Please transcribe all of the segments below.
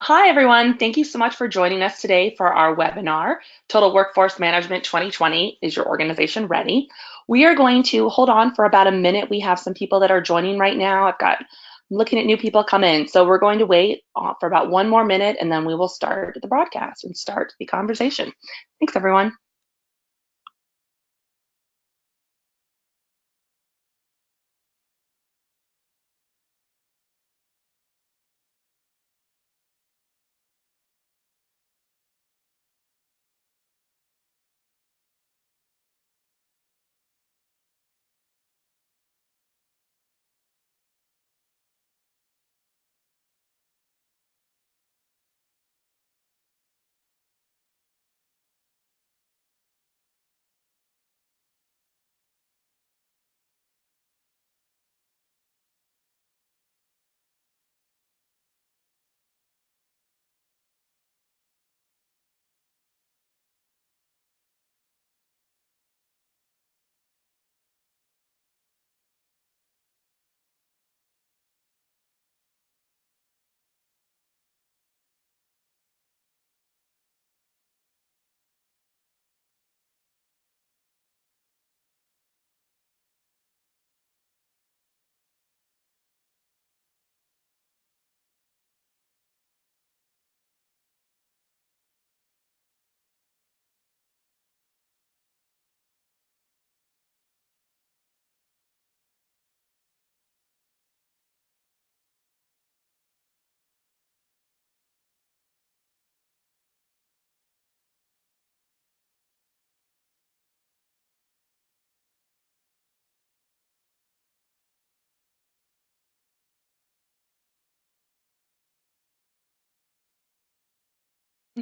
Hi, everyone. Thank you so much for joining us today for our webinar, Total Workforce Management 2020, Is Your Organization Ready? We are going to hold on for about a minute. We have some people that are joining right now. I'm looking at new people come in. So we're going to wait for about one more minute and then we will start the broadcast and start the conversation. Thanks, everyone.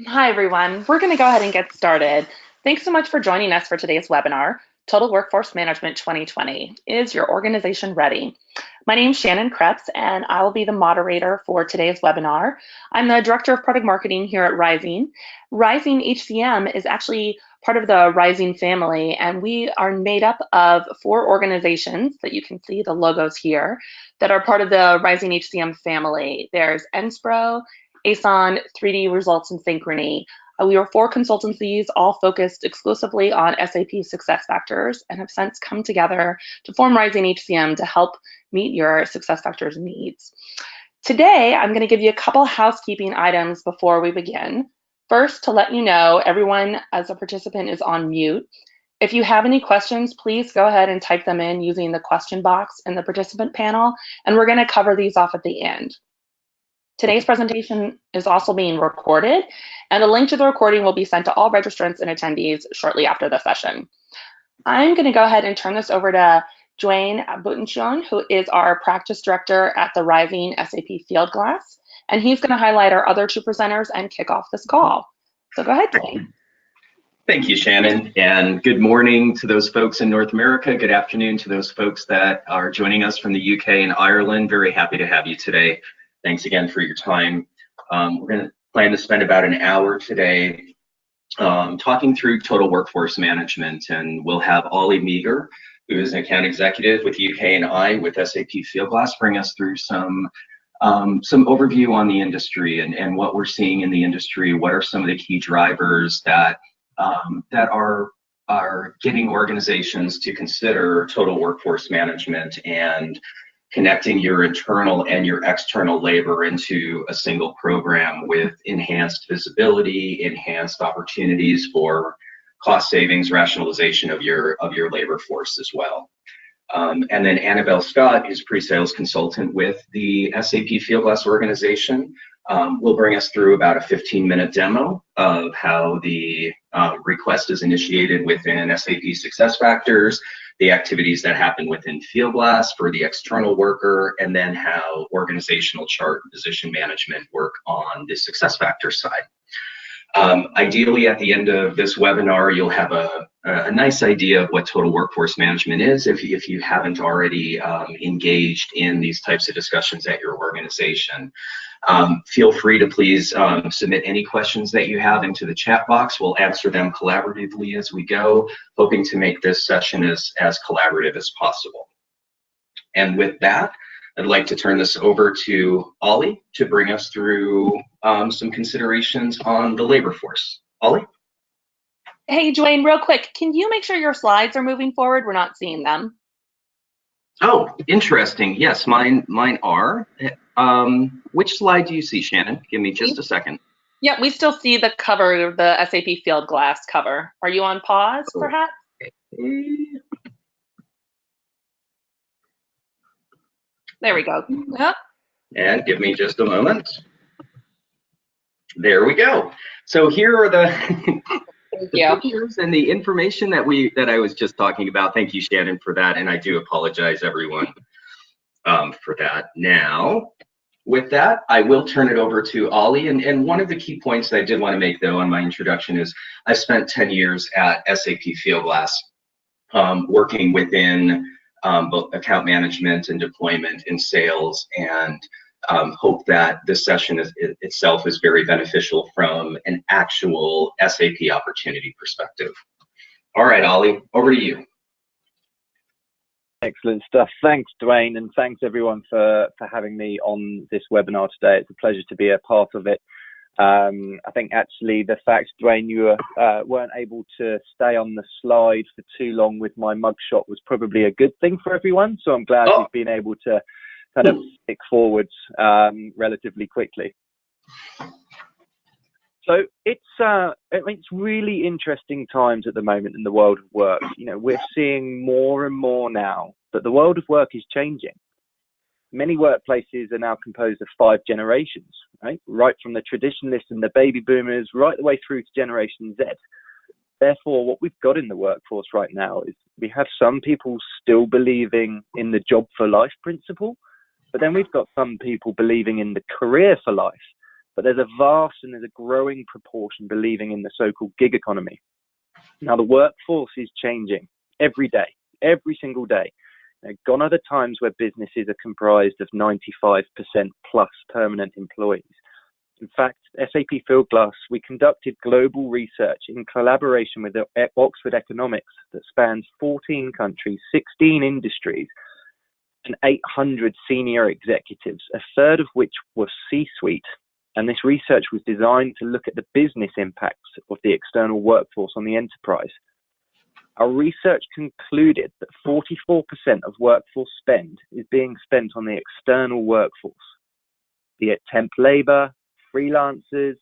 Hi, everyone. We're going to go ahead and get started. Thanks so much for joining us for today's webinar, Total Workforce Management 2020, Is Your Organization Ready? My name is Shannon Krebs, and I will be the moderator for today's webinar. I'm the Director of Product Marketing here at Rizing. Rizing HCM is actually part of the Rizing family, and we are made up of 4 organizations that you can see the logos here that are part of the Rizing HCM family. There's Enspro, ASON, 3D Results, and Synchrony. We are 4 consultancies, all focused exclusively on SAP SuccessFactors, and have since come together to form Rizing HCM to help meet your SuccessFactors needs. Today, I'm going to give you a couple housekeeping items before we begin. First, to let you know, everyone as a participant is on mute. If you have any questions, please go ahead and type them in using the question box in the participant panel, and we're going to cover these off at the end. Today's presentation is also being recorded, and a link to the recording will be sent to all registrants and attendees shortly after the session. I'm going to go ahead and turn this over to Dwayne Butenschon, who is our practice director at the Rizing SAP Flowglass, and he's going to highlight our other 2 presenters and kick off this call. So go ahead, Dwayne. Thank you, Shannon, and good morning to those folks in North America. Good afternoon to those folks that are joining us from the UK and Ireland. Very happy to have you today. Thanks again for your time. We're going to plan to spend about an hour today talking through total workforce management, and we'll have Ollie Meager, who is an account executive with UK and I with SAP Flowglass, bring us through some overview on the industry and what we're seeing in the industry. What are some of the key drivers that are getting organizations to consider total workforce management and connecting your internal and your external labor into a single program with enhanced visibility, enhanced opportunities for cost savings, rationalization of your labor force as well. And then Annabelle Scott is pre-sales consultant with the SAP Flowglass organization. Will bring us through about a 15-minute demo of how the request is initiated within SAP SuccessFactors, the activities that happen within Flowglass for the external worker, and then how organizational chart and position management work on the SuccessFactors side. Ideally, at the end of this webinar, you'll have a nice idea of what total workforce management is if you haven't already engaged in these types of discussions at your organization. Feel free to please submit any questions that you have into the chat box. We'll answer them collaboratively as we go, hoping to make this session as collaborative as possible. And with that, I'd like to turn this over to Ollie to bring us through some considerations on the labor force. Ollie? Hey, Dwayne, real quick, can you make sure your slides are moving forward? We're not seeing them. Oh, interesting. Yes, mine are. Which slide do you see, Shannon? Give me just a second. Yep, we still see the cover, the SAP Flowglass cover. Are you on pause, perhaps? There we go. Yep. And give me just a moment. There we go. So here are the, pictures and the information that I was just talking about. Thank you, Shannon, for that. And I do apologize, everyone, for that. Now, with that, I will turn it over to Ollie. And one of the key points that I did want to make, though, on my introduction is I've spent 10 years at SAP Flowglass, working within both account management and deployment in sales, and hope that this session itself is very beneficial from an actual SAP opportunity perspective. All right, Ollie, over to you. Excellent stuff. Thanks, Dwayne, and thanks everyone for having me on this webinar today. It's a pleasure to be a part of it. I think actually the fact, Dwayne, you weren't able to stay on the slide for too long with my mugshot was probably a good thing for everyone. So I'm glad you've been able to kind of stick forwards relatively quickly. So it's really interesting times at the moment in the world of work. You know, we're seeing more and more now that the world of work is changing. Many workplaces are now composed of 5 generations, right from the traditionalists and the baby boomers right the way through to Generation Z. Therefore, what we've got in the workforce right now is we have some people still believing in the job for life principle, but then we've got some people believing in the career for life. But there's a vast and there's a growing proportion believing in the so-called gig economy. Now, the workforce is changing every day, every single day. Gone are the times where businesses are comprised of 95% plus permanent employees. In fact, SAP Flowglass, we conducted global research in collaboration with Oxford Economics that spans 14 countries, 16 industries, and 800 senior executives, a third of which were C-suite. And this research was designed to look at the business impacts of the external workforce on the enterprise. Our research concluded that 44% of workforce spend is being spent on the external workforce, be it temp labor, freelancers,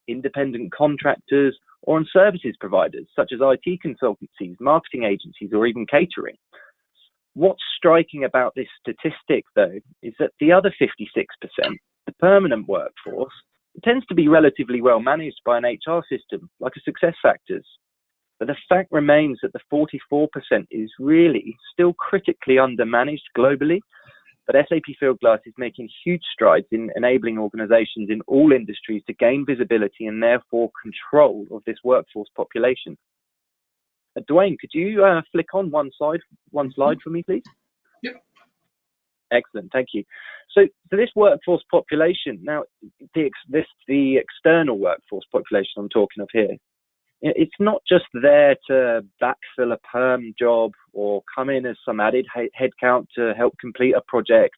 independent contractors, or on services providers such as IT consultancies, marketing agencies, or even catering. What's striking about this statistic, though, is that the other 56%, the permanent workforce, tends to be relatively well managed by an HR system like a SuccessFactors. But the fact remains that the 44% is really still critically undermanaged globally. But SAP Flowglass is making huge strides in enabling organizations in all industries to gain visibility and therefore control of this workforce population. Dwayne, could you flick on one slide for me, please? Yep. Excellent, thank you. So this workforce population, now the external workforce population I'm talking of here, it's not just there to backfill a perm job or come in as some added headcount to help complete a project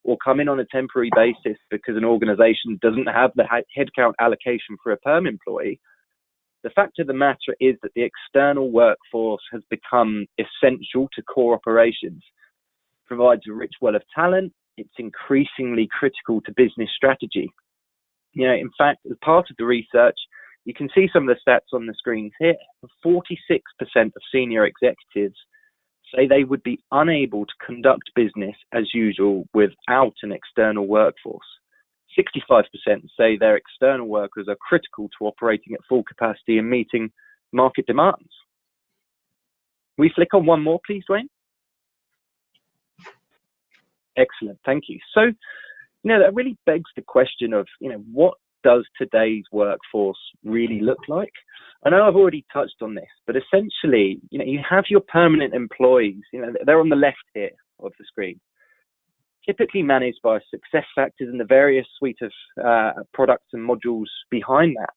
or come in on a temporary basis because an organization doesn't have the headcount allocation for a perm employee. The fact of the matter is that the external workforce has become essential to core operations, provides a rich well of talent. It's increasingly critical to business strategy. You know, in fact, as part of the research, you can see some of the stats on the screens here. 46% of senior executives say they would be unable to conduct business as usual without an external workforce. 65% say their external workers are critical to operating at full capacity and meeting market demands. We flick on one more, please, Dwayne. Excellent, thank you. So, you know, that really begs the question of, you know, what does today's workforce really look like? I know I've already touched on this, but essentially, you know, you have your permanent employees, you know, they're on the left here of the screen, typically managed by SuccessFactors and the various suite of products and modules behind that.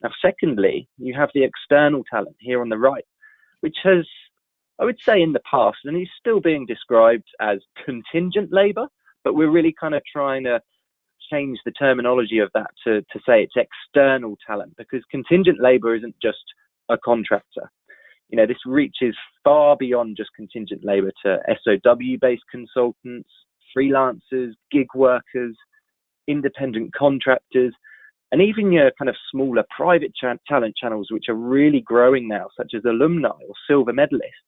Now, secondly, you have the external talent here on the right, which has, I would say in the past, and is still being described as contingent labor, but we're really kind of trying to change the terminology of that to say it's external talent, because contingent labor isn't just a contractor. You know, this reaches far beyond just contingent labor to SOW-based consultants, freelancers, gig workers, independent contractors, and even your kind of smaller private talent channels, which are really growing now, such as alumni or silver medalists.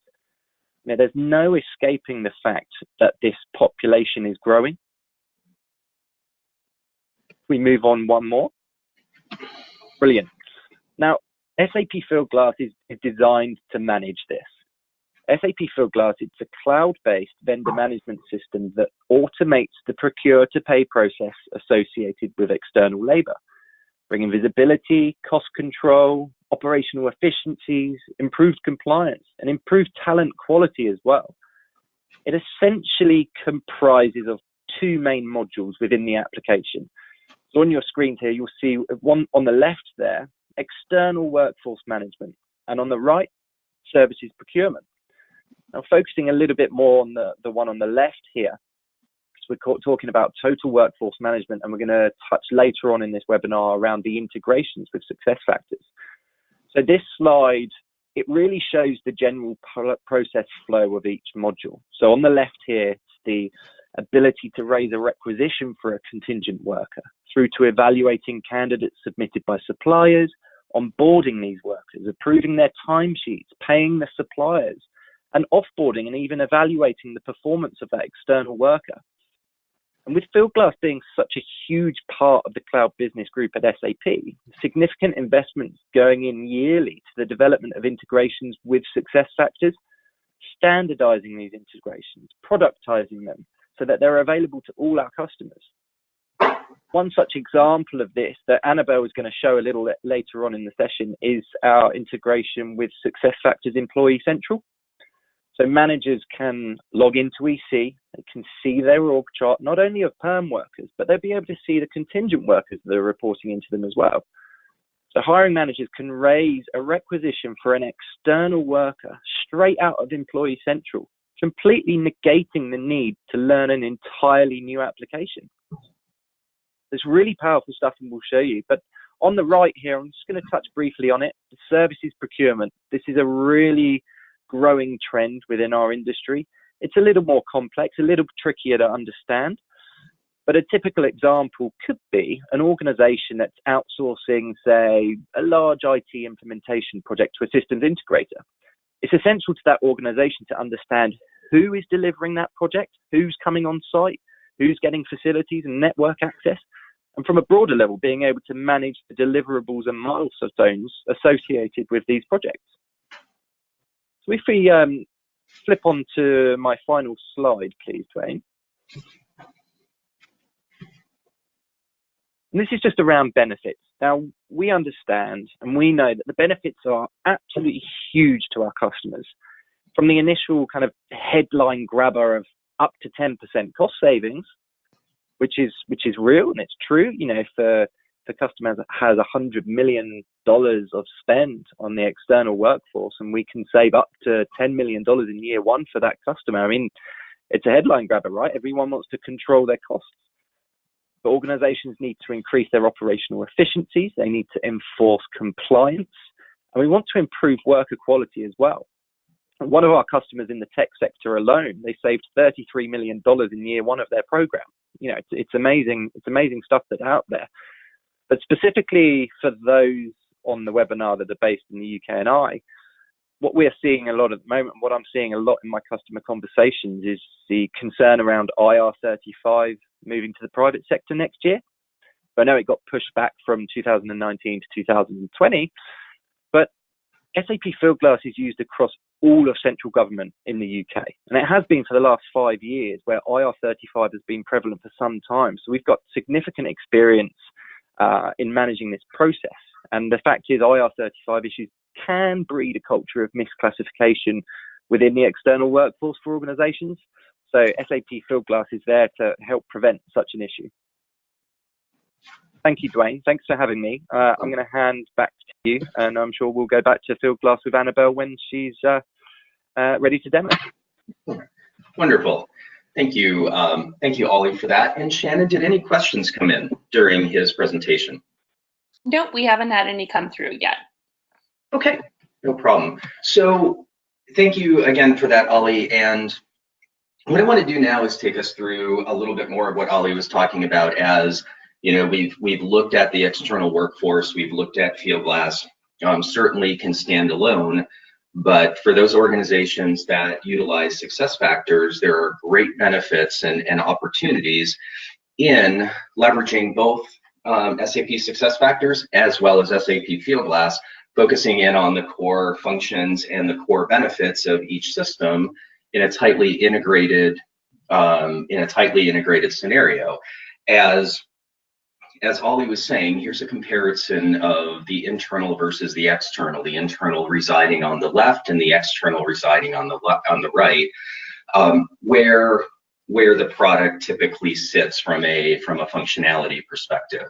You know, there's no escaping the fact that this population is growing. We move on one more. Brilliant. Now, SAP Flowglass is designed to manage this. SAP Flowglass, it's a cloud-based vendor management system that automates the procure-to-pay process associated with external labor, bringing visibility, cost control, operational efficiencies, improved compliance, and improved talent quality as well. It essentially comprises of two main modules within the application. So on your screen here, you'll see one on the left there, external workforce management, and on the right, services procurement. Now, focusing a little bit more on the one on the left here, because we're talking about total workforce management, and we're going to touch later on in this webinar around the integrations with SuccessFactors. So this slide, it really shows the general process flow of each module. So on the left here, it's the ability to raise a requisition for a contingent worker, through to evaluating candidates submitted by suppliers, onboarding these workers, approving their timesheets, paying the suppliers, and offboarding and even evaluating the performance of that external worker. And with Flowglass being such a huge part of the cloud business group at SAP, significant investments going in yearly to the development of integrations with SuccessFactors, standardizing these integrations, productizing them so that they're available to all our customers. One such example of this that Annabelle is going to show a little later on in the session is our integration with SAP Employee Central. So managers can log into EC, they can see their org chart, not only of perm workers, but they'll be able to see the contingent workers that are reporting into them as well. So hiring managers can raise a requisition for an external worker straight out of Employee Central, completely negating the need to learn an entirely new application. It's really powerful stuff, and we'll show you. But on the right here, I'm just going to touch briefly on it. The services procurement. This is a really growing trend within our industry. It's a little more complex, a little trickier to understand. But a typical example could be an organization that's outsourcing, say, a large IT implementation project to a systems integrator. It's essential to that organization to understand who is delivering that project, who's coming on site, who's getting facilities and network access, and from a broader level, being able to manage the deliverables and milestones associated with these projects. So if we flip on to my final slide, please, Dwayne. And this is just around benefits. Now, we understand and we know that the benefits are absolutely huge to our customers. From the initial kind of headline grabber of up to 10% cost savings, which is real and it's true. You know, if the customer has $100 million of spend on the external workforce, and we can save up to $10 million in year one for that customer, I mean, it's a headline grabber, right? Everyone wants to control their costs. But organizations need to increase their operational efficiencies. They need to enforce compliance. And we want to improve worker quality as well. And one of our customers in the tech sector alone, they saved $33 million in year one of their program. You know, it's amazing. It's amazing stuff that's out there. But specifically for those on the webinar that are based in the UK and I, what we're seeing a lot at the moment, what I'm seeing a lot in my customer conversations, is the concern around IR35 moving to the private sector next year. I know it got pushed back from 2019 to 2020, but SAP Flowglass is used across all of central government in the UK. And it has been for the last 5 years, where IR35 has been prevalent for some time. So we've got significant experience in managing this process. And the fact is, IR35 issues can breed a culture of misclassification within the external workforce for organizations. So SAP Flowglass is there to help prevent such an issue. Thank you, Dwayne. Thanks for having me. I'm going to hand back to you, and I'm sure we'll go back to Flowglass with Annabelle when she's ready to demo. Wonderful. Thank you, Ollie, for that. And Shannon, did any questions come in during his presentation? Nope, we haven't had any come through yet. Okay, no problem. So thank you again for that, Ollie. And what I want to do now is take us through a little bit more of what Ollie was talking about. As you know, we've looked at the external workforce, we've looked at Fieldglass, certainly can stand alone. But for those organizations that utilize SuccessFactors, there are great benefits and opportunities in leveraging both SAP SuccessFactors as well as SAP Fieldglass, focusing in on the core functions and the core benefits of each system in a tightly integrated scenario. As Ollie was saying, here's a comparison of the internal versus the internal residing on the left and the external residing on the right, where the product typically sits from a functionality perspective.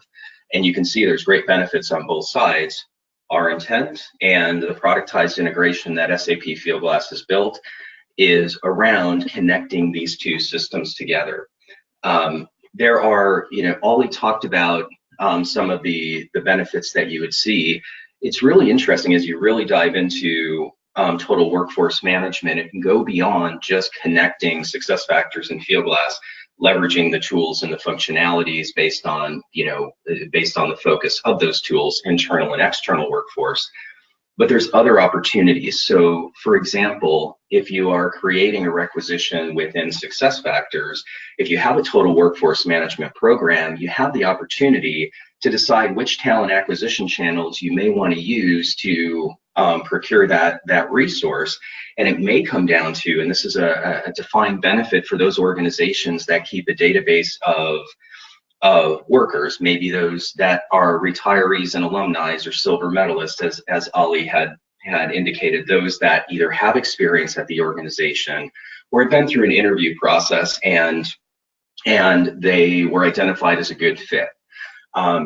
And you can see there's great benefits on both sides. Our intent and the productized integration that SAP Fieldglass has built is around connecting these two systems together. There are, Ollie talked about some of the benefits that you would see. It's really interesting as you really dive into total workforce management. It can go beyond just connecting SuccessFactors and Fieldglass, leveraging the tools and the functionalities based on the focus of those tools, internal and external workforce. But there's other opportunities. So for example, if you are creating a requisition within SuccessFactors, if you have a total workforce management program, you have the opportunity to decide which talent acquisition channels you may want to use to procure that resource. And it may come down to, and this is a defined benefit for those organizations that keep a database of workers, maybe those that are retirees and alumni or silver medalists, as Ollie had indicated, those that either have experience at the organization or have been through an interview process and they were identified as a good fit.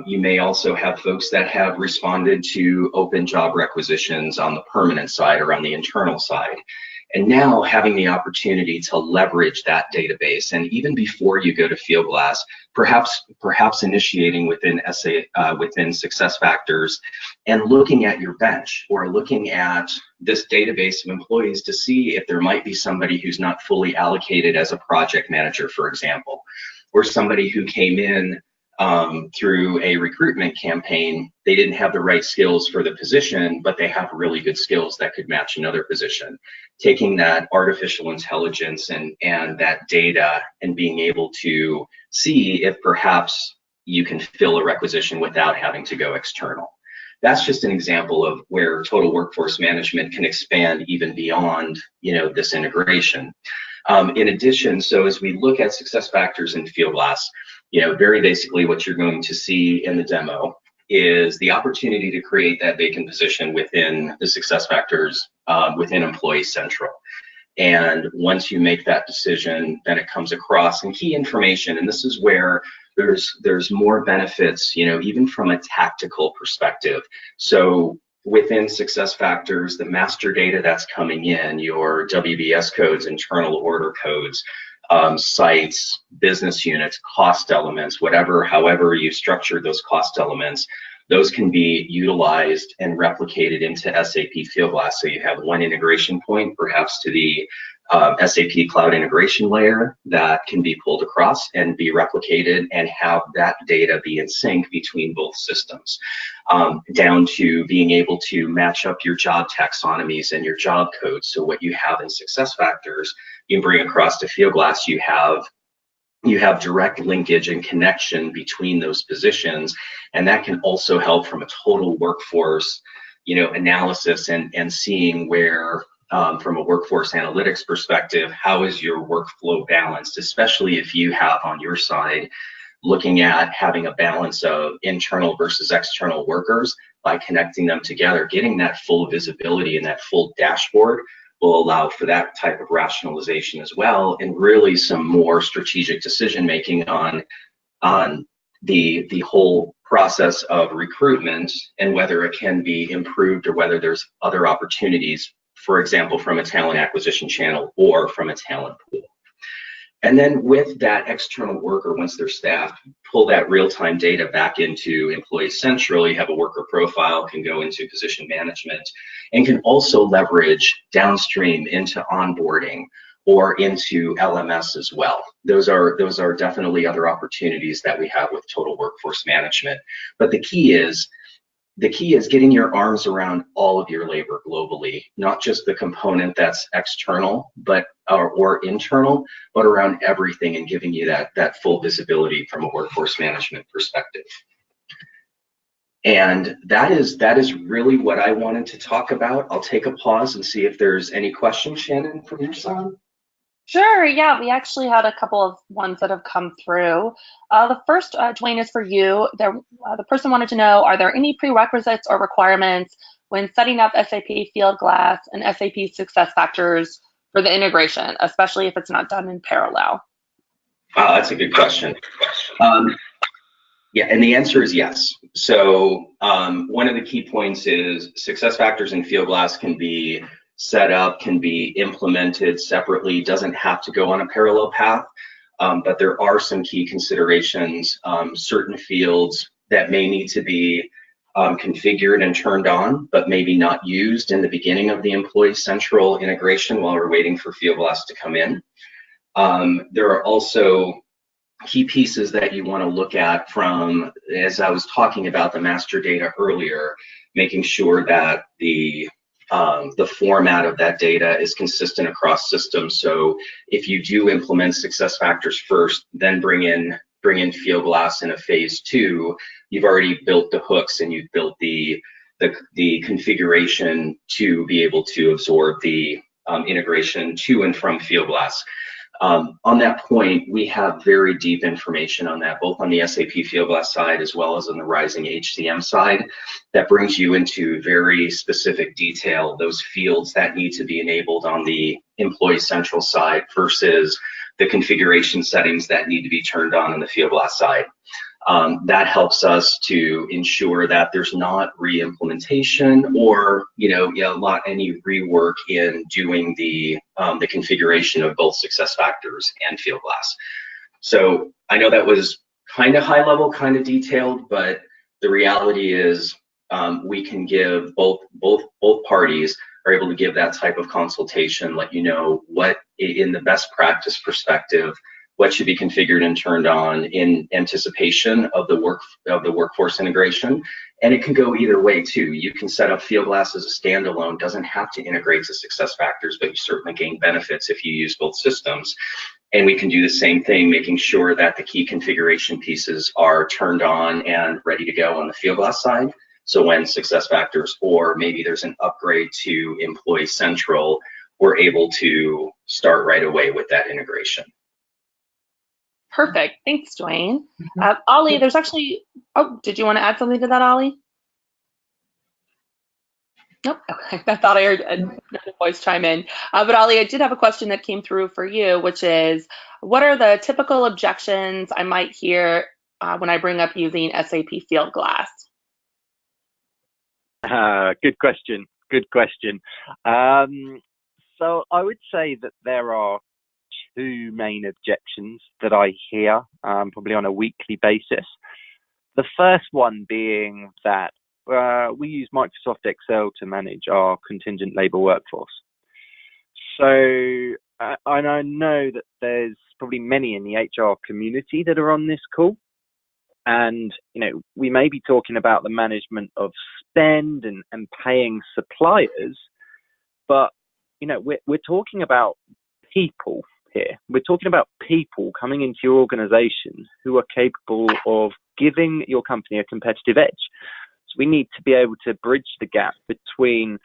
You may also have folks that have responded to open job requisitions on the permanent side or on the internal side. And now having the opportunity to leverage that database, and even before you go to Fieldglass, perhaps initiating within SuccessFactors and looking at your bench or looking at this database of employees to see if there might be somebody who's not fully allocated as a project manager, for example, or somebody who came in through a recruitment campaign. They didn't have the right skills for the position, but they have really good skills that could match another position. Taking that artificial intelligence and that data and being able to see if perhaps you can fill a requisition without having to go external. That's just an example of where total workforce management can expand even beyond, this integration. In addition, so as we look at SuccessFactors and Fieldglass, very basically what you're going to see in the demo is the opportunity to create that vacant position within the SuccessFactors within Employee Central. And once you make that decision, then it comes across some key information. And this is where there's more benefits, even from a tactical perspective. So within SuccessFactors, the master data that's coming in, your WBS codes, internal order codes, sites, business units, cost elements, however you structure those cost elements, those can be utilized and replicated into SAP Fieldglass. So you have one integration point, perhaps to the SAP cloud integration layer, that can be pulled across and be replicated and have that data be in sync between both systems, down to being able to match up your job taxonomies and your job codes. So what you have in SuccessFactors, you can bring across to Fieldglass. You have direct linkage and connection between those positions, and that can also help from a total workforce, analysis and seeing where, from a workforce analytics perspective, how is your workflow balanced, especially if you have on your side looking at having a balance of internal versus external workers. By connecting them together, getting that full visibility and that full dashboard will allow for that type of rationalization as well, and really some more strategic decision making on the whole process of recruitment and whether it can be improved or whether there's other opportunities, for example, from a talent acquisition channel or from a talent pool. And then with that external worker, once they're staffed, pull that real-time data back into Employee Central. You have a worker profile, can go into position management, and can also leverage downstream into onboarding or into LMS as well. Those are definitely other opportunities that we have with total workforce management. But the key is getting your arms around all of your labor globally, not just the component that's external or internal, but around everything, and giving you that full visibility from a workforce management perspective. And that is really what I wanted to talk about. I'll take a pause and see if there's any questions, Shannon, from your side. Sure, yeah, we actually had a couple of ones that have come through. The first, Dwayne, is for you. The person wanted to know, are there any prerequisites or requirements when setting up SAP Fieldglass and SAP SuccessFactors for the integration, especially if it's not done in parallel? Wow, that's a good question. Yeah, and the answer is yes. So one of the key points is SuccessFactors and Fieldglass can be set up, can be implemented separately, doesn't have to go on a parallel path, but there are some key considerations, certain fields that may need to be configured and turned on, but maybe not used in the beginning of the Employee Central integration while we're waiting for Fieldglass to come in. There are also key pieces that you want to look at from, as I was talking about the master data earlier, making sure that the format of that data is consistent across systems. So if you do implement SuccessFactors first, then bring in Fieldglass in a phase 2, you've already built the hooks and you've built the configuration to be able to absorb the integration to and from Fieldglass. On that point, we have very deep information on that, both on the SAP Flowglass side as well as on the Rizing HCM side, that brings you into very specific detail, those fields that need to be enabled on the Employee Central side versus the configuration settings that need to be turned on the Flowglass side. That helps us to ensure that there's not re-implementation or any rework in doing the configuration of both SuccessFactors and Fieldglass. So I know that was kind of high level, kind of detailed, but the reality is we can give both parties are able to give that type of consultation, let you know what in the best practice perspective, what should be configured and turned on in anticipation of the workforce integration. And it can go either way too. You can set up Fieldglass as a standalone, doesn't have to integrate to SuccessFactors, but you certainly gain benefits if you use both systems. And we can do the same thing, making sure that the key configuration pieces are turned on and ready to go on the Fieldglass side. So when SuccessFactors, or maybe there's an upgrade to Employee Central, we're able to start right away with that integration. Perfect. Thanks, Dwayne. Ollie, there's actually, did you want to add something to that, Ollie? Nope. Okay. I thought I heard another voice chime in. But Ollie, I did have a question that came through for you, which is, what are the typical objections I might hear when I bring up using SAP Fieldglass? Good question. Good question. So I would say that there are two main objections that I hear probably on a weekly basis. The first one being that we use Microsoft Excel to manage our contingent labor workforce. So and I know that there's probably many in the HR community that are on this call. And, we may be talking about the management of spend and paying suppliers, but, we're talking about people here. We're talking about people coming into your organization who are capable of giving your company a competitive edge. So we need to be able to bridge the gap between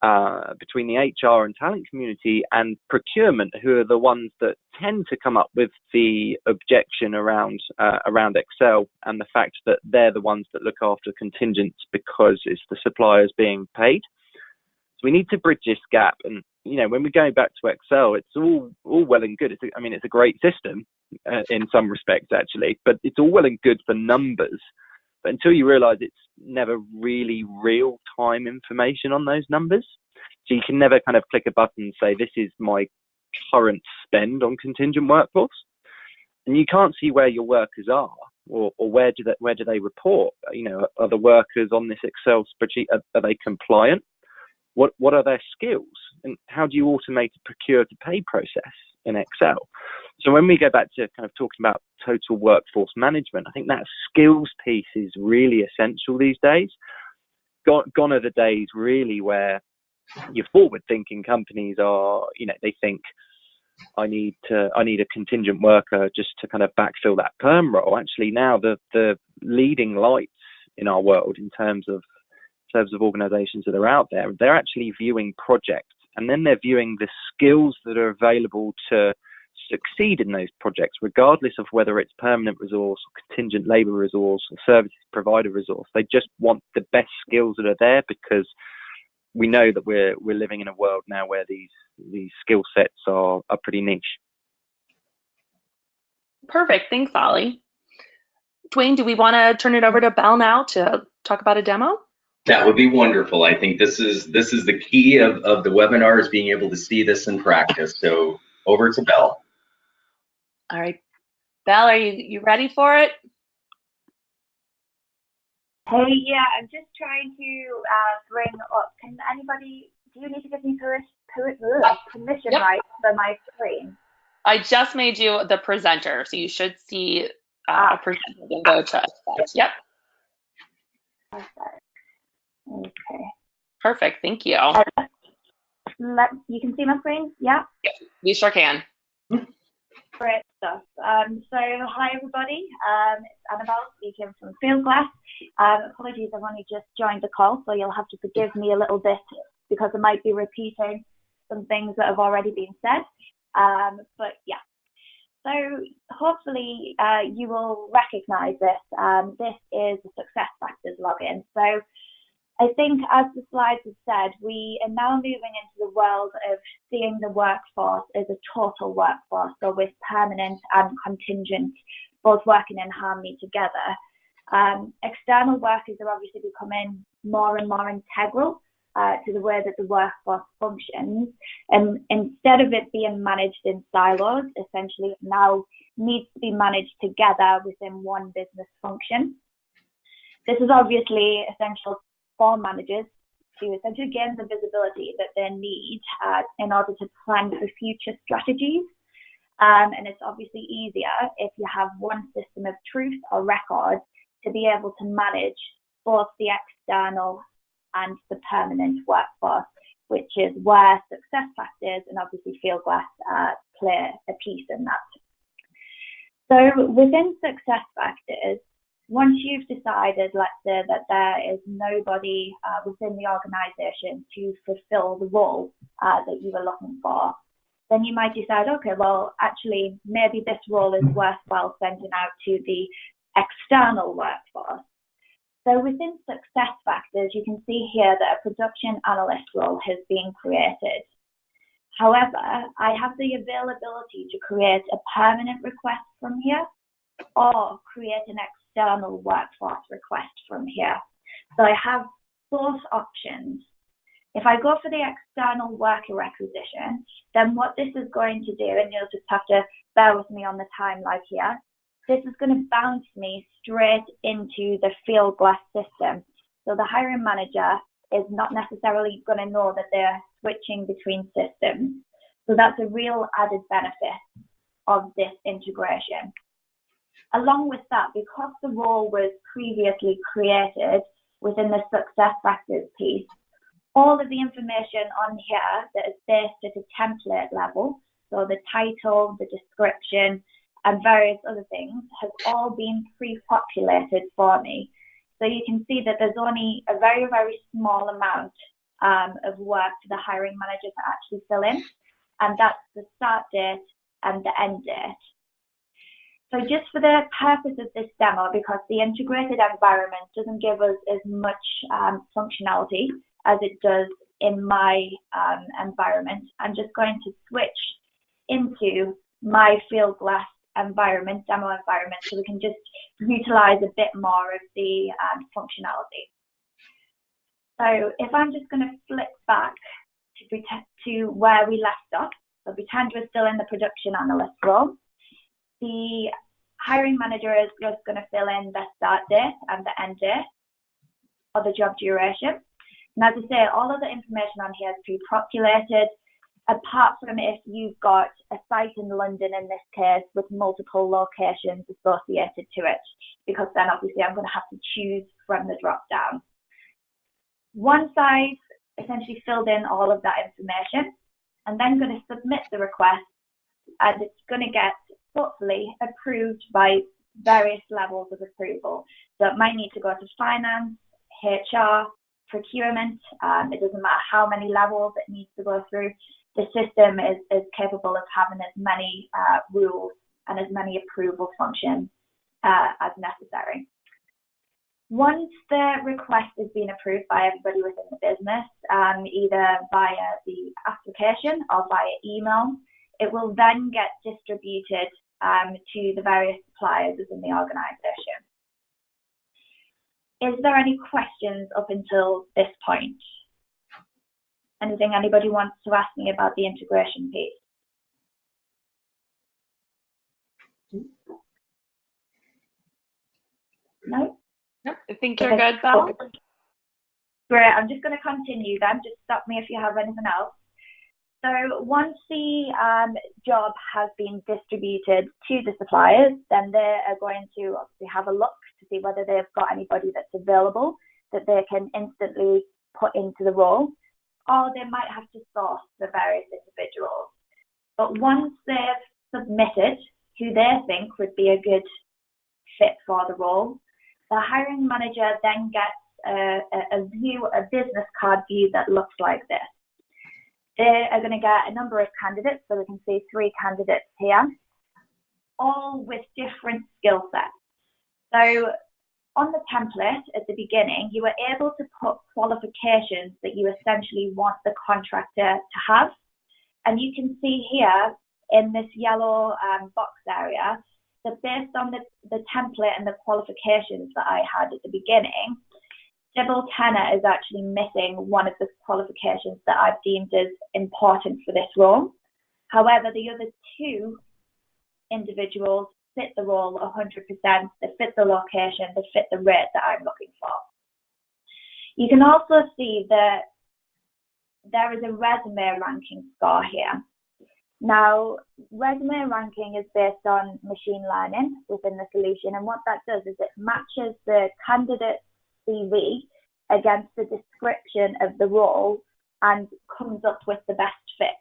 the HR and talent community and procurement, who are the ones that tend to come up with the objection around Excel and the fact that they're the ones that look after contingents because it's the suppliers being paid. So we need to bridge this gap. And when we're going back to Excel, it's all well and good. It's a great system in some respects actually, but it's all well and good for numbers. But until you realize it's never really real-time information on those numbers. So you can never kind of click a button and say, this is my current spend on contingent workforce, and you can't see where your workers are, or where do they report. Are the workers on this Excel spreadsheet, are they compliant? What are their skills, and how do you automate a procure to pay process in Excel? So when we go back to kind of talking about total workforce management, I think that skills piece is really essential these days. Gone are the days really where your forward-thinking companies are, they think, I need a contingent worker just to kind of backfill that perm role. Actually, now the leading lights in our world in terms of organizations that are out there, they're actually viewing projects, and then they're viewing the skills that are available to succeed in those projects, regardless of whether it's permanent resource or contingent labor resource or service provider resource. They just want the best skills that are there, because we know that we're living in a world now where these skill sets are pretty niche. Perfect. Thanks, Ollie. Dwayne, do we want to turn it over to Belle now to talk about a demo? That would be wonderful. I think this is the key of the webinar, is being able to see this in practice. So over to Belle. All right. Belle, are you ready for it? Hey, yeah, I'm just trying to bring up. Can anybody? Do you need to give me permission, Yep. right, for my screen? I just made you the presenter, so you should see a presenter and go to effect. Yep. Perfect. Okay. Perfect. Thank you. You can see my screen, yeah? Yep, we sure can. Great stuff. So hi everybody. It's Annabelle speaking from Flowglass. Apologies, I've only just joined the call, so you'll have to forgive me a little bit because I might be repeating some things that have already been said. But yeah. So hopefully you will recognize this. This is the SuccessFactors login. So I think, as the slides have said, we are now moving into the world of seeing the workforce as a total workforce, so with permanent and contingent both working in harmony together. External workers are obviously becoming more and more integral to the way that the workforce functions, and instead of it being managed in silos, essentially it now needs to be managed together within one business function. This is obviously essential for managers to essentially gain the visibility that they need in order to plan for future strategies. And it's obviously easier if you have one system of truth or record to be able to manage both the external and the permanent workforce, which is where SuccessFactors and obviously Flowglass play a piece in that. So within SuccessFactors, once you've decided, let's say, that there is nobody within the organization to fulfill the role that you were looking for, then you might decide, okay, well, actually, maybe this role is worthwhile sending out to the external workforce. So within SuccessFactors, you can see here that a production analyst role has been created. However, I have the availability to create a permanent request from here or create an external workforce request from here. So I have both options. If I go for the external worker requisition, then what this is going to do, and you'll just have to bear with me on the timeline here, this is going to bounce me straight into the Flowglass system. So the hiring manager is not necessarily going to know that they're switching between systems. So that's a real added benefit of this integration. Along with that, because the role was previously created within the SuccessFactors piece, all of the information on here that is based at a template level, so the title, the description, and various other things, has all been pre-populated for me. So you can see that there's only a very, very small amount of work for the hiring manager to actually fill in, and that's the start date and the end date. So just for the purpose of this demo, because the integrated environment doesn't give us as much functionality as it does in my environment, I'm just going to switch into my Flowglass environment, demo environment, so we can just utilize a bit more of the functionality. So if I'm just going to flip back to where we left off, So pretend we're still in the production analyst role. The hiring manager is just going to fill in the start date and the end date or the job duration. And as I say, all of the information on here is pre-populated, apart from if you've got a site in London in this case with multiple locations associated to it, because then obviously I'm going to have to choose from the drop down. Once I've essentially filled in all of that information, I'm then going to submit the request, and it's going to get hopefully approved by various levels of approval. So it might need to go to finance, HR, procurement. It doesn't matter how many levels it needs to go through. The system is capable of having as many rules and as many approval functions as necessary. Once the request has been approved by everybody within the business, either via the application or via email, it will then get distributed to the various suppliers within the organisation. Is there any questions up until this point? Anything anybody wants to ask me about the integration piece? No? Nope, I think you're good, Belle. Great, I'm just going to continue then. Just stop me if you have anything else. So once the job has been distributed to the suppliers, then they are going to obviously have a look to see whether they've got anybody that's available that they can instantly put into the role, or they might have to source the various individuals. But once they've submitted who they think would be a good fit for the role, the hiring manager then gets a view, a business card view that looks like this. They are going to get a number of candidates, so we can see 3 candidates here, all with different skill sets. So on the template at the beginning, you were able to put qualifications that you essentially want the contractor to have. And you can see here in this yellow box area that based on the template and the qualifications that I had at the beginning, Civil Tenor is actually missing one of the qualifications that I've deemed as important for this role. However, the other 2 individuals fit the role 100%, they fit the location, they fit the rate that I'm looking for. You can also see that there is a resume ranking score here. Now, resume ranking is based on machine learning within the solution, and what that does is it matches the candidate CV against the description of the role and comes up with the best fit.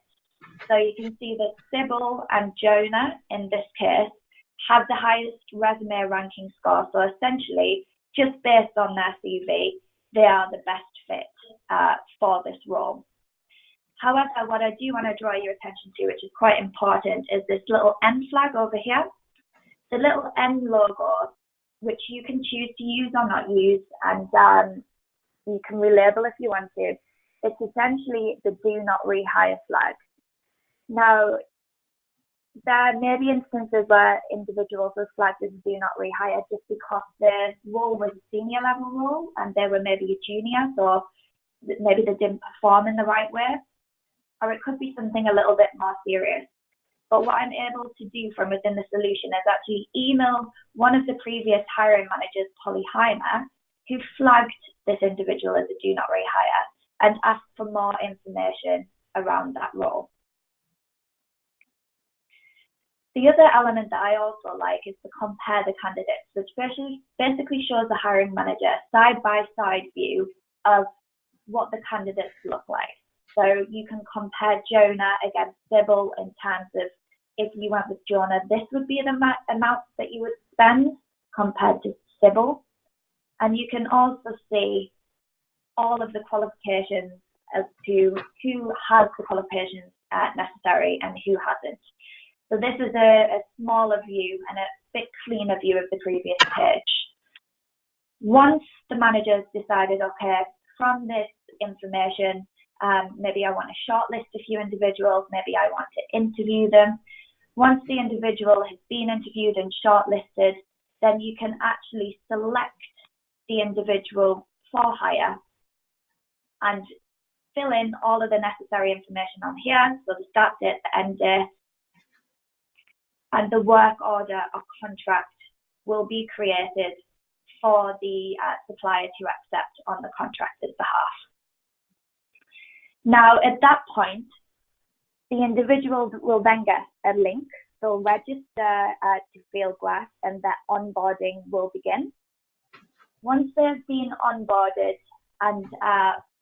So you can see that Sybil and Jonah, in this case, have the highest resume ranking score. So essentially, just based on their CV, they are the best fit for this role. However, what I do want to draw your attention to, which is quite important, is this little N flag over here. The little N logo, which you can choose to use or not use, and you can relabel if you want to. It's essentially the do not rehire flag. Now, there may be instances where individuals are flagged as do not rehire just because their role was a senior level role and they were maybe a junior, so maybe they didn't perform in the right way, or it could be something a little bit more serious. But what I'm able to do from within the solution is actually email one of the previous hiring managers, Polly Heimer, who flagged this individual as a do not rehire, and ask for more information around that role. The other element that I also like is to compare the candidates, which basically shows the hiring manager side-by-side view of what the candidates look like. So you can compare Jonah against Sybil in terms of, if you went with Jonah, this would be the amount that you would spend compared to Sybil. And you can also see all of the qualifications as to who has the qualifications necessary and who hasn't. So this is a smaller view and a bit cleaner view of the previous page. Once the manager's decided, okay, from this information, maybe I want to shortlist a few individuals, maybe I want to interview them. Once the individual has been interviewed and shortlisted, then you can actually select the individual for hire and fill in all of the necessary information on here, so the start date, the end date, and the work order or contract will be created for the supplier to accept on the contractor's behalf. Now, at that point, the individual will then get a link. They'll register to Flowglass, and their onboarding will begin. Once they've been onboarded and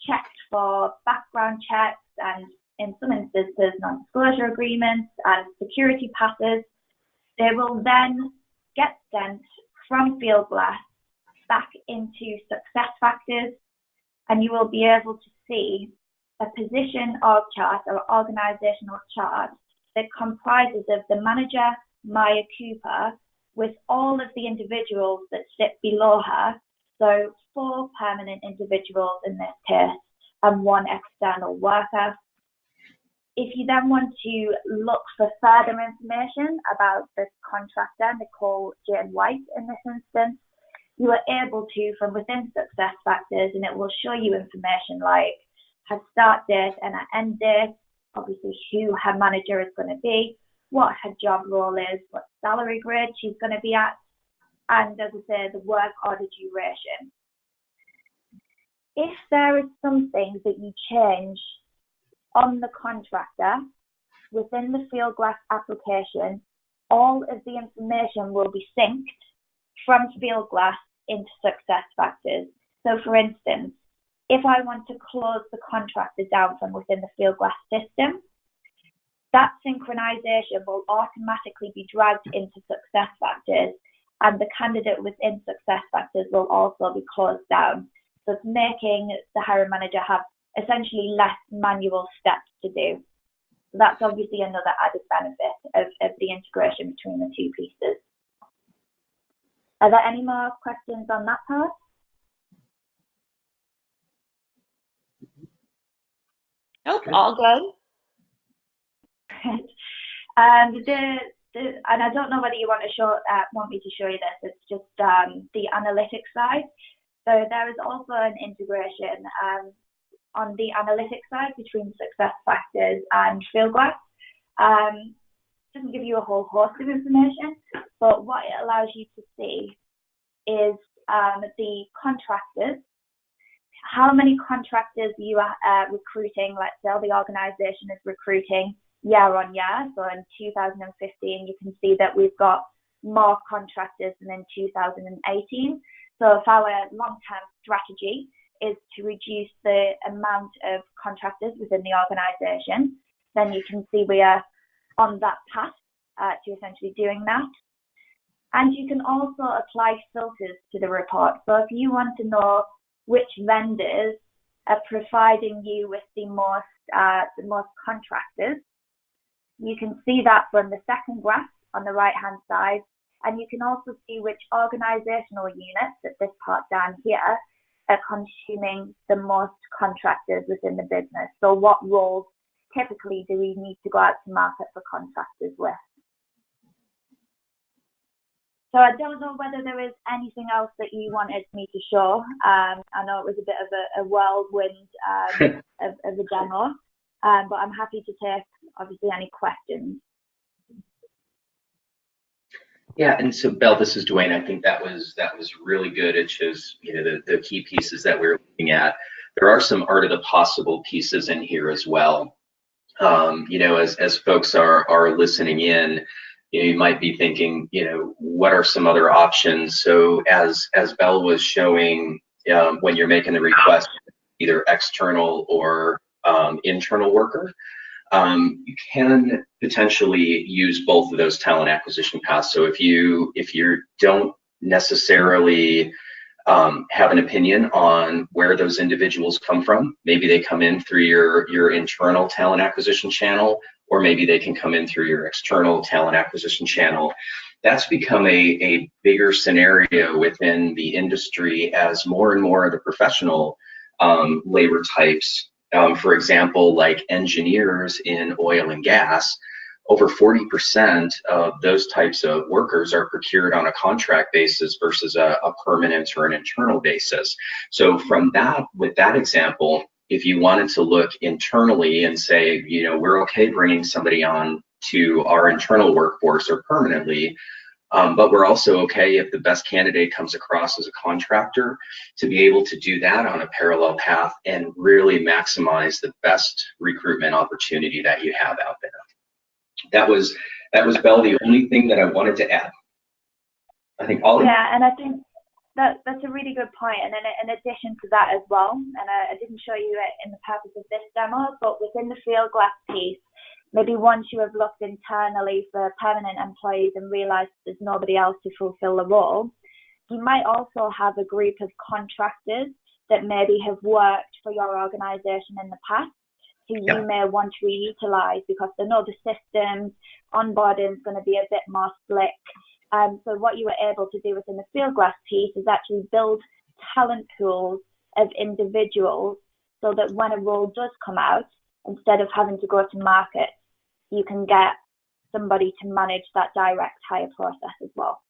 checked for background checks and, in some instances, non-disclosure agreements and security passes, they will then get sent from Flowglass back into SuccessFactors, and you will be able to see a position org chart or organizational chart that comprises of the manager, Maya Cooper, with all of the individuals that sit below her, so 4 permanent individuals in this case, and 1 external worker. If you then want to look for further information about the contractor, Nicole Jane White in this instance, you are able to from within SuccessFactors, and it will show you information like her start date and her end date, obviously who her manager is going to be, what her job role is, what salary grade she's going to be at, and as I say, the work order duration. If there is something that you change on the contractor within the Flowglass application, all of the information will be synced from Flowglass into SuccessFactors. So for instance, if I want to close the contractor down from within the Flowglass system, that synchronization will automatically be dragged into SuccessFactors, and the candidate within SuccessFactors will also be closed down. So it's making the hiring manager have essentially less manual steps to do. So that's obviously another added benefit of the integration between the two pieces. Are there any more questions on that part? Nope, all good. And I don't know whether you want me to show you this. It's just the analytics side. So there is also an integration on the analytics side between SuccessFactors and Flowglass. It doesn't give you a whole host of information, but what it allows you to see is the contractors. How many contractors you are recruiting, let's say the organization is recruiting year on year. So in 2015, you can see that we've got more contractors than in 2018. So if our long-term strategy is to reduce the amount of contractors within the organization, then you can see we are on that path to essentially doing that. And you can also apply filters to the report. So if you want to know which vendors are providing you with the most contractors, you can see that from the second graph on the right-hand side, and you can also see which organizational units at this part down here are consuming the most contractors within the business. So what roles typically do we need to go out to market for contractors with? So I don't know whether there is anything else that you wanted me to show. I know it was a bit of a whirlwind of a demo, but I'm happy to take obviously any questions. Yeah, and so Belle, this is Dwayne. I think that was really good. It shows the key pieces that we're looking at. There are some art of the possible pieces in here as well. As folks are listening in, you might be thinking, what are some other options? So as Belle was showing, when you're making the request, either external or internal worker, you can potentially use both of those talent acquisition paths. So if you don't necessarily have an opinion on where those individuals come from, maybe they come in through your internal talent acquisition channel, or maybe they can come in through your external talent acquisition channel. That's become a bigger scenario within the industry as more and more of the professional labor types, for example, like engineers in oil and gas, over 40% of those types of workers are procured on a contract basis versus a permanent or an internal basis. So from that, with that example, if you wanted to look internally and say, you know, we're okay bringing somebody on to our internal workforce or permanently, but we're also okay if the best candidate comes across as a contractor, to be able to do that on a parallel path and really maximize the best recruitment opportunity that you have out there. That was Belle, the only thing that I wanted to add. I think all. Yeah, and I think that's a really good point. And in addition to that as well, and I didn't show you it in the purpose of this demo, but within the Flowglass piece, maybe once you have looked internally for permanent employees and realized there's nobody else to fulfill the role, you might also have a group of contractors that maybe have worked for your organization in the past, who you may want to reutilize because they know the systems, onboarding is going to be a bit more slick. So what you were able to do within the Flowglass piece is actually build talent pools of individuals so that when a role does come out, instead of having to go to market, you can get somebody to manage that direct hire process as well.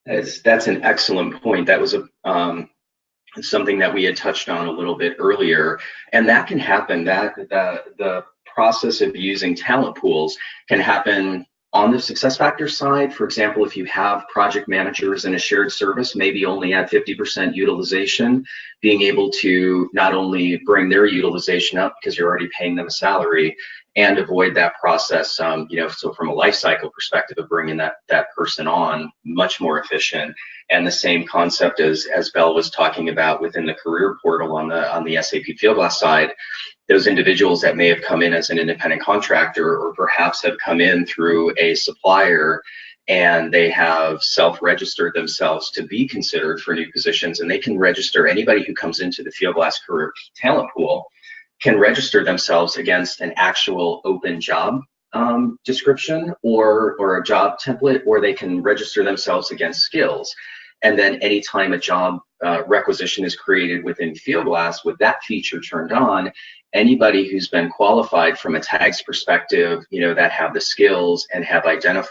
That's an excellent point. That was something that we had touched on a little bit earlier, and that can happen. That the process of using talent pools can happen on the SuccessFactors side. For example, if you have project managers in a shared service, maybe only at 50% utilization, being able to not only bring their utilization up because you're already paying them a salary, and avoid that process, you know, so from a life cycle perspective of bringing that person on, much more efficient. And the same concept as Belle was talking about within the career portal on the SAP Flowglass side, those individuals that may have come in as an independent contractor or perhaps have come in through a supplier and they have self-registered themselves to be considered for new positions, and they can register anybody who comes into the Flowglass career talent pool can register themselves against an actual open job description or a job template, or they can register themselves against skills. And then anytime a job requisition is created within Flowglass, with that feature turned on, anybody who's been qualified from a tags perspective, you know, that have the skills and have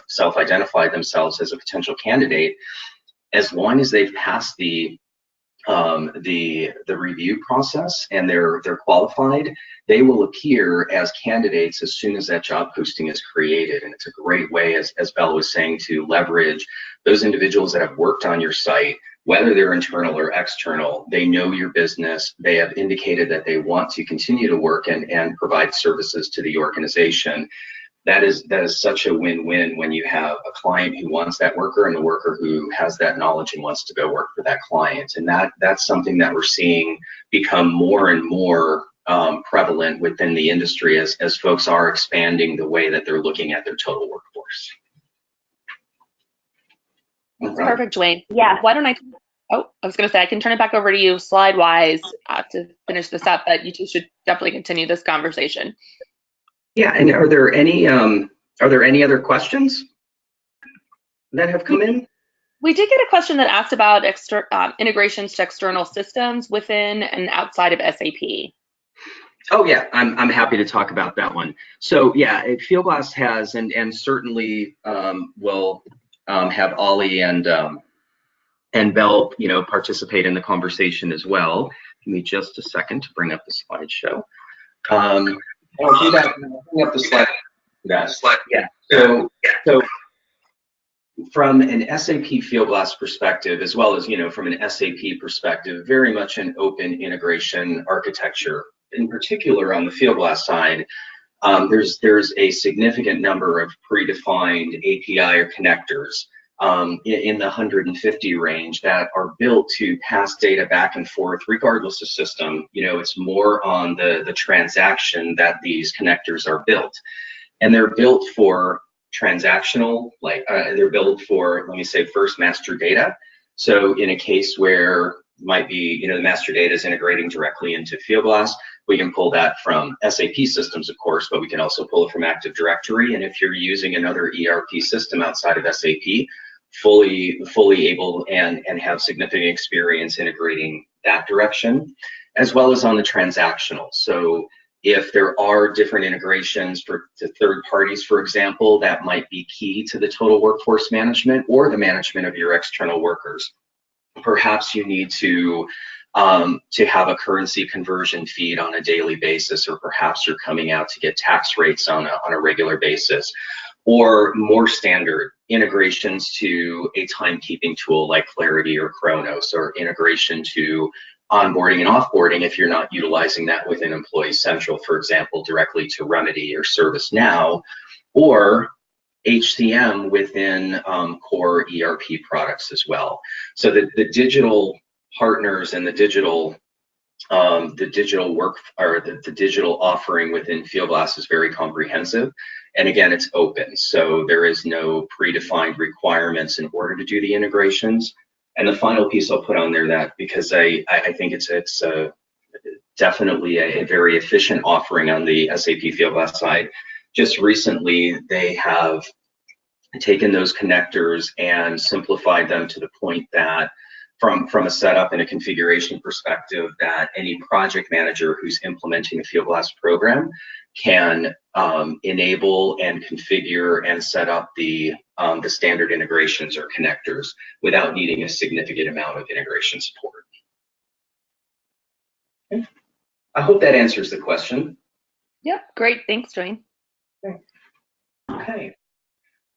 self-identified themselves as a potential candidate, as long as they've passed the review process and they're qualified, they will appear as candidates as soon as that job posting is created. And it's a great way, as Belle was saying, to leverage those individuals that have worked on your site, whether they're internal or external. They know your business. They have indicated that they want to continue to work and provide services to the organization. That is such a win-win when you have a client who wants that worker and the worker who has that knowledge and wants to go work for that client. And that's something that we're seeing become more and more prevalent within the industry as folks are expanding the way that they're looking at their total workforce. That's perfect, Dwayne. Yeah. Why don't I was going to say, I can turn it back over to you slide-wise to finish this up, but you two should definitely continue this conversation. Yeah, and are there any other questions that have come in? We did get a question that asked about integrations to external systems within and outside of SAP. Oh yeah, I'm happy to talk about that one. So yeah, Flowglass has, and certainly will have Ollie and Belle, you know, participate in the conversation as well. Give me just a second to bring up the slideshow. I'll do that. Bring up the slide. Yeah. So from an SAP Flowglass perspective, as well as, you know, from an SAP perspective, very much an open integration architecture. In particular, on the Flowglass side, there's a significant number of predefined API or connectors in the 150 range that are built to pass data back and forth regardless of system. You know, it's more on the transaction that these connectors are built. And they're built for transactional, like they're built for, let me say, first master data. So in a case where might be, you know, the master data is integrating directly into Flowglass, we can pull that from SAP systems, of course, but we can also pull it from Active Directory. And if you're using another ERP system outside of SAP, fully able and have significant experience integrating that direction, as well as on the transactional. So if there are different integrations to third parties, for example, that might be key to the total workforce management or the management of your external workers. Perhaps you need to have a currency conversion feed on a daily basis, or perhaps you're coming out to get tax rates on a regular basis, or more standard integrations to a timekeeping tool like Clarity or Chronos, or integration to onboarding and offboarding if you're not utilizing that within Employee Central, for example, directly to Remedy or ServiceNow, or HCM within core ERP products as well. So the digital partners and the digital work, or the digital offering within Fieldglass is very comprehensive, and again, it's open, so there is no predefined requirements in order to do the integrations. And the final piece I'll put on there, that because I think it's definitely a very efficient offering on the SAP Fieldglass side. Just recently, they have taken those connectors and simplified them to the point that from a setup and a configuration perspective, that any project manager who's implementing a Fieldglass program can enable and configure and set up the standard integrations or connectors without needing a significant amount of integration support. Okay. I hope that answers the question. Yep, great. Thanks, Dwayne. Okay.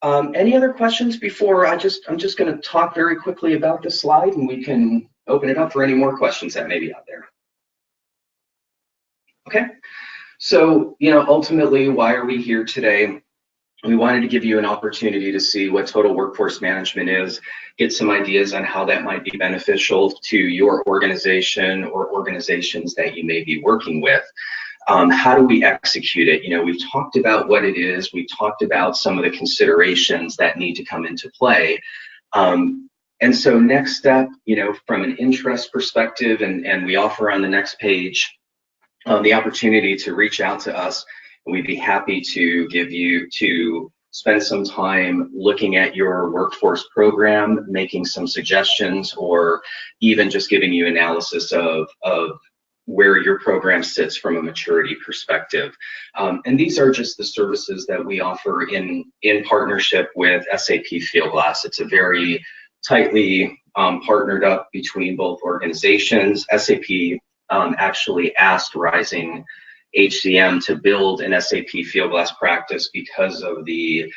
Any other questions before I'm just going to talk very quickly about the slide, and we can open it up for any more questions that may be out there. Okay. So, ultimately, why are we here today? We wanted to give you an opportunity to see what total workforce management is, get some ideas on how that might be beneficial to your organization or organizations that you may be working with. How do we execute it? We've talked about what it is. We've talked about some of the considerations that need to come into play. And so next step, from an interest perspective, and we offer on the next page the opportunity to reach out to us. We'd be happy to spend some time looking at your workforce program, making some suggestions, or even just giving you analysis of where your program sits from a maturity perspective. And these are just the services that we offer in partnership with SAP Fieldglass. It's a very tightly partnered up between both organizations. SAP actually asked Rizing HCM to build an SAP Fieldglass practice because of the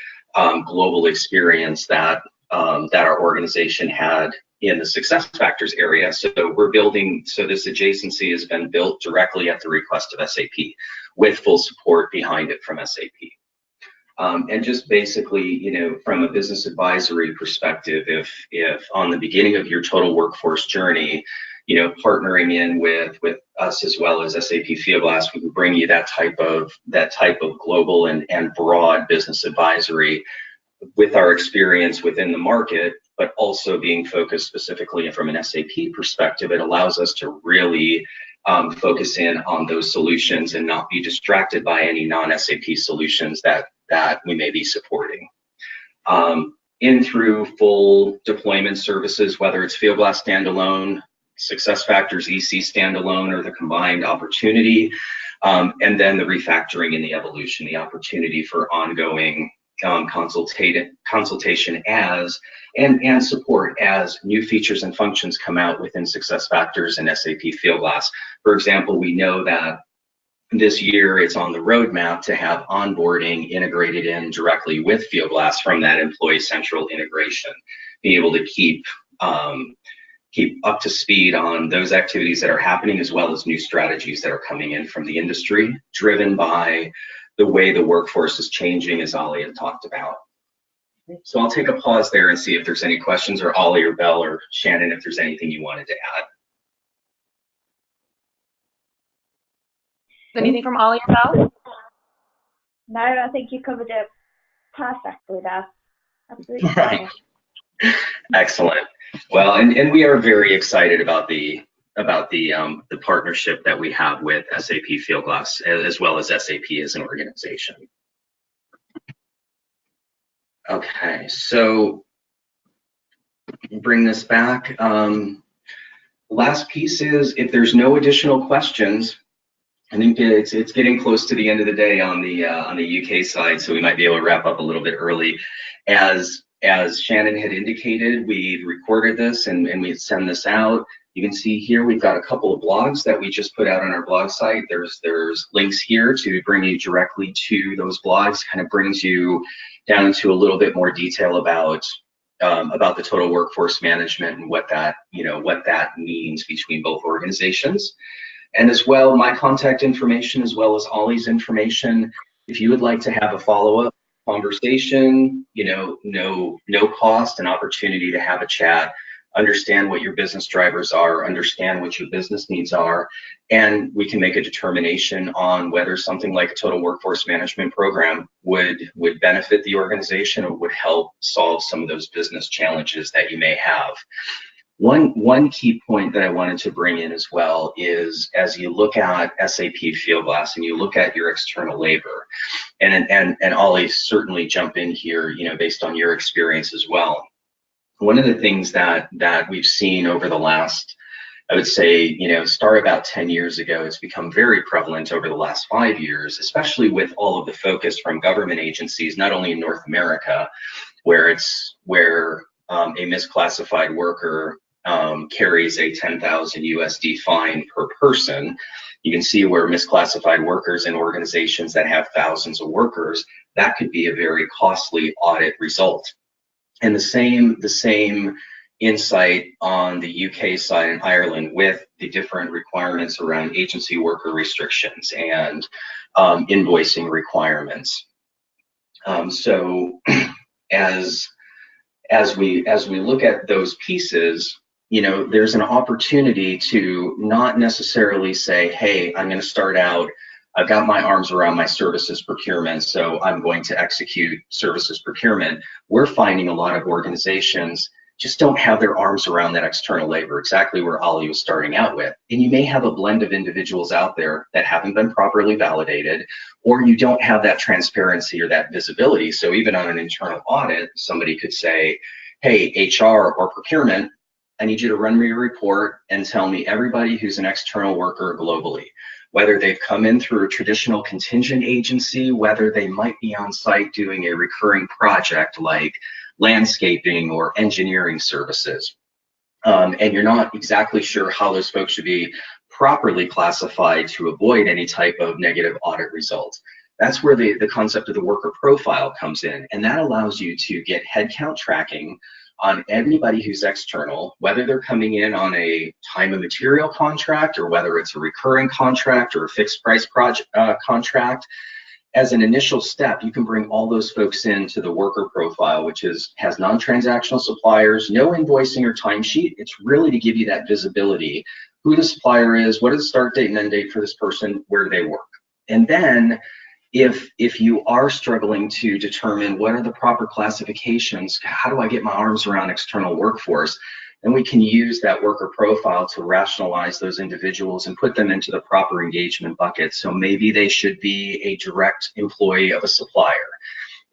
global experience that our organization had in the SuccessFactors area. So this adjacency has been built directly at the request of SAP with full support behind it from SAP. And just basically, from a business advisory perspective, if on the beginning of your total workforce journey, partnering in with us as well as SAP Fieldglass, we can bring you that type of global and broad business advisory with our experience within the market, but also being focused specifically from an SAP perspective. It allows us to really focus in on those solutions and not be distracted by any non-SAP solutions that we may be supporting. In through full deployment services, whether it's Fieldglass standalone, SuccessFactors EC standalone, or the combined opportunity, and then the refactoring and the evolution, the opportunity for ongoing consultation and support as new features and functions come out within SuccessFactors and SAP Fieldglass. For example, we know that this year it's on the roadmap to have onboarding integrated in directly with Fieldglass from that Employee Central integration, being able to keep up to speed on those activities that are happening, as well as new strategies that are coming in from the industry, driven by the way the workforce is changing, as Ollie had talked about. So I'll take a pause there and see if there's any questions, or Ollie or Belle or Shannon, if there's anything you wanted to add. Anything from Ollie or Belle? No, I think you covered it perfectly there. Absolutely. Right. Excellent. Well, and we are very excited about the partnership that we have with SAP Fieldglass, as well as SAP as an organization. Okay, so bring this back. Last piece is, if there's no additional questions, I think it's getting close to the end of the day on the UK side, so we might be able to wrap up a little bit early. As As Shannon had indicated, we recorded this and we send this out. You can see here we've got a couple of blogs that we just put out on our blog site. There's links here to bring you directly to those blogs, kind of brings you down into a little bit more detail about the total workforce management and what that means between both organizations. And as well, my contact information as well as Ollie's information. If you would like to have a follow-up conversation, no cost, an opportunity to have a chat, understand what your business drivers are, understand what your business needs are, and we can make a determination on whether something like a total workforce management program would benefit the organization or would help solve some of those business challenges that you may have. One key point that I wanted to bring in as well is, as you look at SAP Flowglass and you look at your external labor, and Ollie, certainly jump in here, based on your experience as well. One of the things that we've seen over the last, I would say, start about 10 years ago, it's become very prevalent over the last 5 years, especially with all of the focus from government agencies, not only in North America, where a misclassified worker carries a 10,000 USD fine per person. You can see where misclassified workers in organizations that have thousands of workers, that could be a very costly audit result. And the same insight on the UK side in Ireland with the different requirements around agency worker restrictions and invoicing requirements. So as we look at those pieces, there's an opportunity to not necessarily say, hey, I'm going to start out, I've got my arms around my services procurement, so I'm going to execute services procurement. We're finding a lot of organizations just don't have their arms around that external labor, exactly where Ollie was starting out with. And you may have a blend of individuals out there that haven't been properly validated, or you don't have that transparency or that visibility. So even on an internal audit, somebody could say, hey, HR or procurement, I need you to run me a report and tell me everybody who's an external worker globally, whether they've come in through a traditional contingent agency, whether they might be on site doing a recurring project like landscaping or engineering services. And you're not exactly sure how those folks should be properly classified to avoid any type of negative audit results. That's where the concept of the worker profile comes in. And that allows you to get headcount tracking on anybody who's external, whether they're coming in on a time and material contract or whether it's a recurring contract or a fixed price project contract. As an initial step, you can bring all those folks into the worker profile, which has non-transactional suppliers, no invoicing or timesheet. It's really to give you that visibility, who the supplier is, what is the start date and end date for this person, where do they work. And then if you are struggling to determine what are the proper classifications, how do I get my arms around external workforce, then we can use that worker profile to rationalize those individuals and put them into the proper engagement bucket. So maybe they should be a direct employee of a supplier.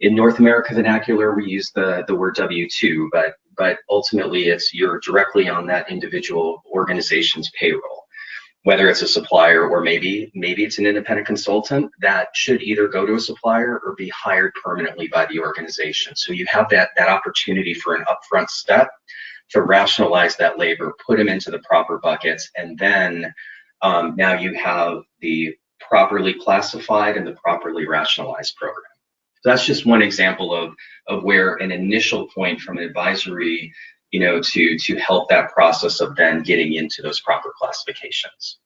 In North America vernacular, we use the word W-2, but ultimately you're directly on that individual organization's payroll. Whether it's a supplier or maybe it's an independent consultant that should either go to a supplier or be hired permanently by the organization. So you have that opportunity for an upfront step to rationalize that labor, put them into the proper buckets, and then now you have the properly classified and the properly rationalized program. So that's just one example of where an initial point from an advisory, to help that process of then getting into those proper classifications.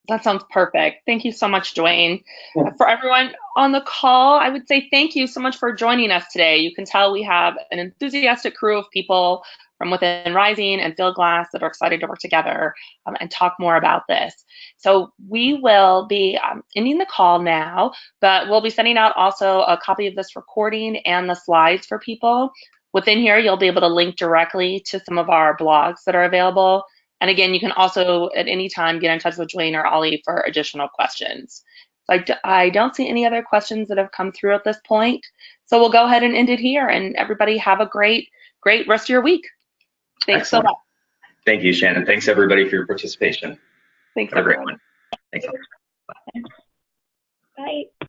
That sounds perfect. Thank you so much, Dwayne. Yeah. For everyone on the call, I would say thank you so much for joining us today. You can tell we have an enthusiastic crew of people from within Rizing and Flowglass that are excited to work together and talk more about this. So we will be ending the call now, but we'll be sending out also a copy of this recording and the slides for people. Within here, you'll be able to link directly to some of our blogs that are available. And again, you can also at any time get in touch with Dwayne or Ollie for additional questions. So I don't see any other questions that have come through at this point. So we'll go ahead and end it here, and everybody have a great rest of your week. Thanks Excellent. So much. Thank you, Shannon. Thanks everybody for your participation. Thanks, have a great one. Thanks. Bye.